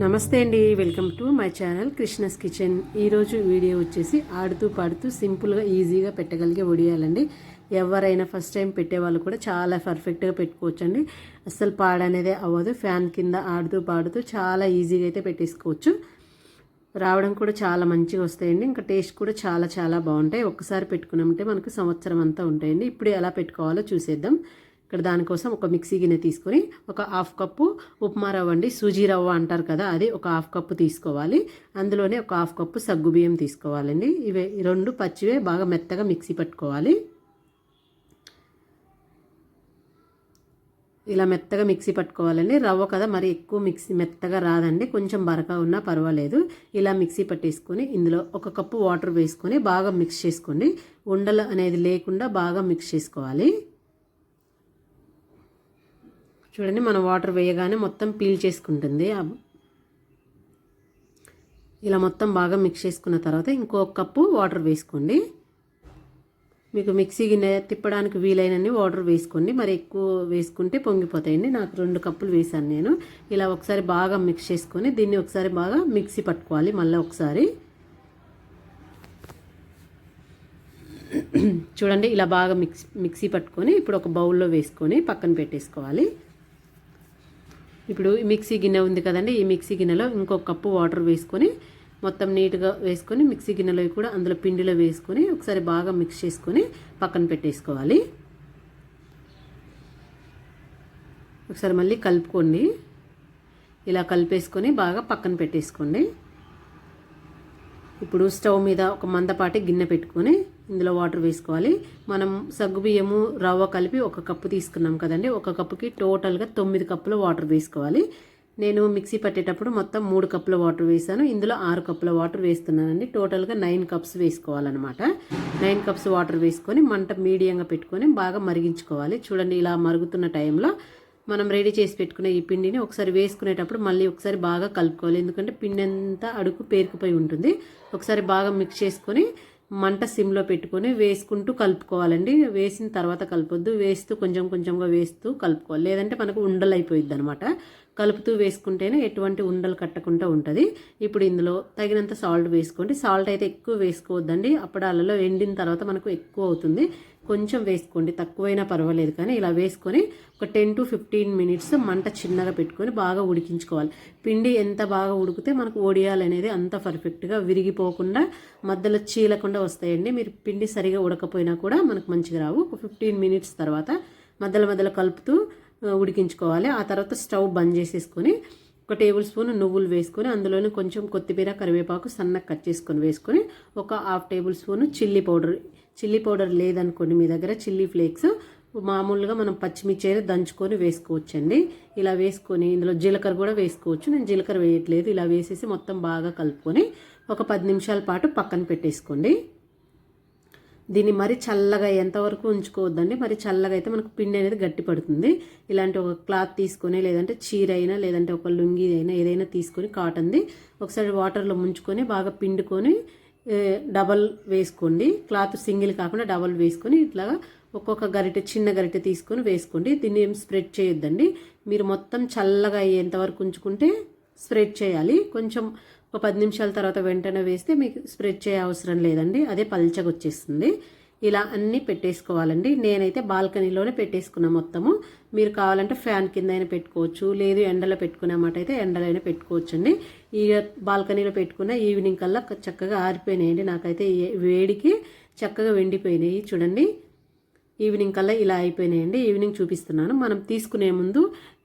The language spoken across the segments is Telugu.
నమస్తే అండి, welcome to my channel Krishna's kitchen. ఈరోజు వీడియో వచ్చేసి ఆడుతూ పాడుతూ సింపుల్గా ఈజీగా పెట్టగలిగే వడియాలండి. ఎవరైనా ఫస్ట్ టైం పెట్టేవాళ్ళు కూడా చాలా పర్ఫెక్ట్గా పెట్టుకోవచ్చు అండి. అస్సలు పాడనేదే అవ్వదు. ఫ్యాన్ కింద ఆడుతూ పాడుతూ చాలా ఈజీగా అయితే పెట్టేసుకోవచ్చు. రావడం కూడా చాలా మంచిగా వస్తాయండి. ఇంకా టేస్ట్ కూడా చాలా చాలా బాగుంటాయి. ఒక్కసారి పెట్టుకున్నామంటే మనకు సంవత్సరం అంతా ఉంటాయండి. ఇప్పుడు ఎలా పెట్టుకోవాలో చూసేద్దాం. ఇక్కడ దానికోసం ఒక మిక్సీ గిన్నె తీసుకొని ఒక హాఫ్ కప్పు ఉప్మా రవ్వ అండి, సూజీ రవ్వ అంటారు కదా, అది ఒక హాఫ్ కప్పు తీసుకోవాలి. అందులోనే ఒక హాఫ్ కప్పు సగ్గుబియ్యం తీసుకోవాలండి. ఇవే రెండు పచ్చివే బాగా మెత్తగా మిక్సీ పట్టుకోవాలి. ఇలా మెత్తగా మిక్సీ పట్టుకోవాలండి. రవ్వ కదా, మరి ఎక్కువ మెత్తగా రాదండి, కొంచెం బరక ఉన్నా పర్వాలేదు. ఇలా మిక్సీ పట్టేసుకొని ఇందులో ఒక కప్పు వాటర్ వేసుకొని బాగా మిక్స్ చేసుకోండి. ఉండలు అనేది లేకుండా బాగా మిక్స్ చేసుకోవాలి. చూడండి, మనం వాటర్ వేయగానే మొత్తం పీల్ చేసుకుంటుంది. ఇలా మొత్తం బాగా మిక్స్ చేసుకున్న తర్వాత ఇంకొక కప్పు వాటర్ వేసుకోండి. మీకు మిక్సీ గిన్నె తిప్పడానికి వీలైనన్ని వాటర్ వేసుకోండి. మరి ఎక్కువ వేసుకుంటే పొంగిపోతాయండి. నాకు 2 కప్పులు వేసాను నేను. ఇలా ఒకసారి బాగా మిక్స్ చేసుకొని దీన్ని ఒకసారి బాగా మిక్సీ పట్టుకోవాలి. మళ్ళీ ఒకసారి చూడండి, ఇలా బాగా మిక్సీ పట్టుకొని ఇప్పుడు ఒక బౌల్లో వేసుకొని పక్కన పెట్టేసుకోవాలి. ఇప్పుడు మిక్సీ గిన్నె ఉంది కదండి, ఈ మిక్సీ గిన్నెలో ఇంకొక కప్పు వాటర్ వేసుకొని మొత్తం నీట్గా వేసుకొని మిక్సీ గిన్నెలో కూడా అందులో పిండిలో వేసుకొని ఒకసారి బాగా మిక్స్ చేసుకొని పక్కన పెట్టేసుకోవాలి. ఒకసారి మళ్ళీ కలుపుకోండి. ఇలా కలిపేసుకొని బాగా పక్కన పెట్టేసుకోండి. ఇప్పుడు స్టవ్ మీద ఒక మందపాటి గిన్నె పెట్టుకొని ఇందులో వాటర్ వేసుకోవాలి. మనం సగ్గుబియ్యము రవ్వ కలిపి ఒక కప్పు తీసుకున్నాం కదండి, ఒక కప్పుకి టోటల్గా 9 కప్పుల వాటర్ వేసుకోవాలి. నేను మిక్సీ పట్టేటప్పుడు మొత్తం 3 కప్పుల వాటర్ వేసాను. ఇందులో 6 కప్పుల వాటర్ వేస్తున్నానండి. టోటల్గా 9 కప్స్ వేసుకోవాలన్నమాట. 9 కప్స్ వాటర్ వేసుకొని మంట మీడియంగా పెట్టుకొని బాగా మరిగించుకోవాలి. చూడండి, ఇలా మరుగుతున్న టైంలో మనం రెడీ చేసి పెట్టుకున్న ఈ పిండిని ఒకసారి వేసుకునేటప్పుడు మళ్ళీ ఒకసారి బాగా కలుపుకోవాలి. ఎందుకంటే పిండి అంతా అడుగు పేరుకుపోయి ఉంటుంది. ఒకసారి బాగా మిక్స్ చేసుకొని మంట సిమ్లో పెట్టుకొని వేసుకుంటూ కలుపుకోవాలండి. వేసిన తర్వాత కలపొద్దు, వేస్తూ కొంచెం కొంచెంగా వేస్తూ కలుపుకోవాలి. లేదంటే మనకు ఉండలు అయిపోయిద్ది అనమాట. కలుపుతూ వేసుకుంటేనే ఎటువంటి ఉండలు కట్టకుండా ఉంటుంది. ఇప్పుడు ఇందులో తగినంత సాల్ట్ వేసుకోండి. సాల్ట్ అయితే ఎక్కువ వేసుకోవద్దండి, అప్పడాలలో ఎండిన తర్వాత మనకు ఎక్కువ అవుతుంది. కొంచెం వేసుకోండి, తక్కువైనా పర్వాలేదు. కానీ ఇలా వేసుకొని ఒక 10 to 15 మినిట్స్ మంట చిన్నగా పెట్టుకొని బాగా ఉడికించుకోవాలి. పిండి ఎంత బాగా ఉడికితే మనకు వడియాలు అనేది అంత పర్ఫెక్ట్గా విరిగిపోకుండా మధ్యలో చీలకుండా వస్తాయండి. మీరు పిండి సరిగా ఉడకపోయినా కూడా మనకు మంచిగా రావు. ఒక 15 మినిట్స్ తర్వాత మధ్యలో కలుపుతూ ఉడికించుకోవాలి. ఆ తర్వాత స్టవ్ బంద్ చేసేసుకొని ఒక టేబుల్ స్పూన్ నువ్వులు వేసుకొని అందులోనే కొంచెం కొత్తిమీర కరివేపాకు సన్నగా కట్ చేసుకొని వేసుకొని ఒక half table spoon chilli powder లేదనుకోండి మీ దగ్గర, చిల్లీ ఫ్లేక్స్ మామూలుగా మనం పచ్చిమిర్చి దంచుకొని వేసుకోవచ్చండి. ఇలా వేసుకొని ఇందులో జీలకర్ర కూడా వేసుకోవచ్చు. నేను జీలకర్ర వేయట్లేదు. ఇలా వేసేసి మొత్తం బాగా కలుపుకొని ఒక 10 నిమిషాల పాటు పక్కన పెట్టేసుకోండి. దీన్ని మరి చల్లగా ఎంతవరకు ఉంచుకోవద్దండి. మరి చల్లగా అయితే మనకు పిండి అనేది గట్టి పడుతుంది. ఇలాంటి ఒక క్లాత్ తీసుకొని లేదంటే చీర అయినా లేదంటే ఒక లుంగి అయినా ఏదైనా తీసుకొని కాటన్ది ఒకసారి వాటర్లో ముంచుకొని బాగా పిండుకొని డబల్ వేసుకోండి. క్లాత్ సింగిల్ కాకుండా డబల్ వేసుకొని ఇట్లాగా ఒక్కొక్క గరిటె చిన్న గరిటె తీసుకొని వేసుకోండి. దీన్ని ఏం స్ప్రెడ్ చేయొద్దండి. మీరు మొత్తం చల్లగా అయ్యేంతవరకు ఉంచుకుంటే స్ప్రెడ్ చేయాలి. కొంచెం ఒక 10 నిమిషాల తర్వాత వెంటనే వేస్తే మీకు స్ప్రెడ్ చేయ అవసరం లేదండి, అదే పల్చగా వచ్చేస్తుంది. ఇలా అన్నీ పెట్టేసుకోవాలండి. నేనైతే బాల్కనీలోనే పెట్టేసుకున్నా మొత్తము. మీరు కావాలంటే ఫ్యాన్ కింద అయినా పెట్టుకోవచ్చు, లేదు ఎండలో పెట్టుకునేమాట అయితే ఎండలో అయినా పెట్టుకోవచ్చు అండి. ఈ బాల్కనీలో పెట్టుకున్న ఈవినింగ్ కల్లా చక్కగా ఆరిపోయినాయండి. నాకైతే వేడికి చక్కగా వెండిపోయినాయి. చూడండి, ఈవినింగ్ కల్లా ఇలా అయిపోయినాయండి. ఈవినింగ్ చూపిస్తున్నాను. మనం తీసుకునే ముందు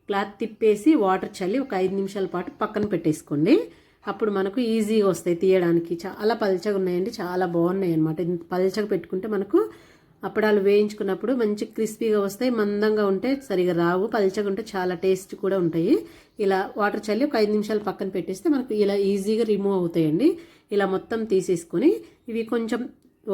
క్లాత్ తిప్పేసి వాటర్ చల్లి ఒక 5 నిమిషాల పాటు పక్కన పెట్టేసుకోండి. అప్పుడు మనకు ఈజీగా వస్తాయి తీయడానికి. చాలా పల్చగా ఉన్నాయండి, చాలా బాగున్నాయి అనమాట. ఇంత పల్చగా పెట్టుకుంటే మనకు అప్పడాలు వేయించుకున్నప్పుడు మంచి క్రిస్పీగా వస్తాయి. మందంగా ఉంటే సరిగా రావు, పల్చగా ఉంటే చాలా టేస్ట్ కూడా ఉంటాయి. ఇలా వాటర్ చల్లి ఒక 5 నిమిషాలు పక్కన పెట్టేస్తే మనకు ఇలా ఈజీగా రిమూవ్ అవుతాయండి. ఇలా మొత్తం తీసేసుకొని ఇవి కొంచెం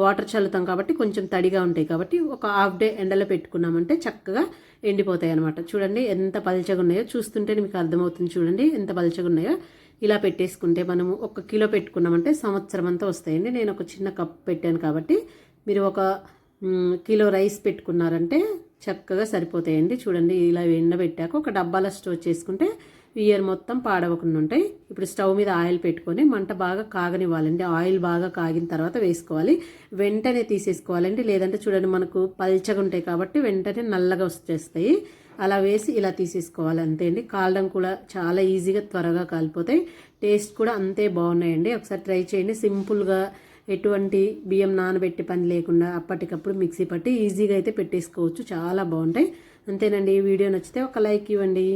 వాటర్ చల్లుతాం కాబట్టి కొంచెం తడిగా ఉంటాయి కాబట్టి ఒక హాఫ్ డే ఎండలో పెట్టుకున్నామంటే చక్కగా ఎండిపోతాయి అనమాట. చూడండి ఎంత పల్చగా ఉన్నాయో, చూస్తుంటే మీకు అర్థమవుతుంది. చూడండి ఎంత పల్చగా ఉన్నాయో. ఇలా పెట్టేసుకుంటే మనము 1 కిలో పెట్టుకున్నామంటే సంవత్సరం అంతా వస్తాయండి. నేను ఒక చిన్న కప్ పెట్టాను కాబట్టి మీరు ఒక కిలో రైస్ పెట్టుకున్నారంటే చక్కగా సరిపోతాయండి. చూడండి, ఇలా ఎండబెట్టాక ఒక డబ్బాలో స్టోర్ చేసుకుంటే ఇయర్ మొత్తం పాడవకుండా ఉంటాయి. ఇప్పుడు స్టవ్ మీద ఆయిల్ పెట్టుకొని మంట బాగా కాగనివ్వాలండి. ఆయిల్ బాగా కాగిన తర్వాత వేసుకోవాలి. వెంటనే తీసేసుకోవాలండి, లేదంటే చూడండి మనకు పల్చగా ఉంటాయి కాబట్టి వెంటనే నల్లగా వచ్చేస్తాయి. అలా వేసి ఇలా తీసేసుకోవాలి అంతే అండి. కాలడం కూడా చాలా ఈజీగా త్వరగా కాలిపోతాయి. టేస్ట్ కూడా అంతే బాగున్నాయండి. ఒకసారి ట్రై చేయండి. సింపుల్గా ఎటువంటి బియ్యం నానబెట్టి పని లేకుండా అప్పటికప్పుడు మిక్సీ పట్టి ఈజీగా అయితే పెట్టేసుకోవచ్చు. చాలా బాగుంటాయి. అంతేనండి. ఈ వీడియో నచ్చితే ఒక లైక్ ఇవ్వండి.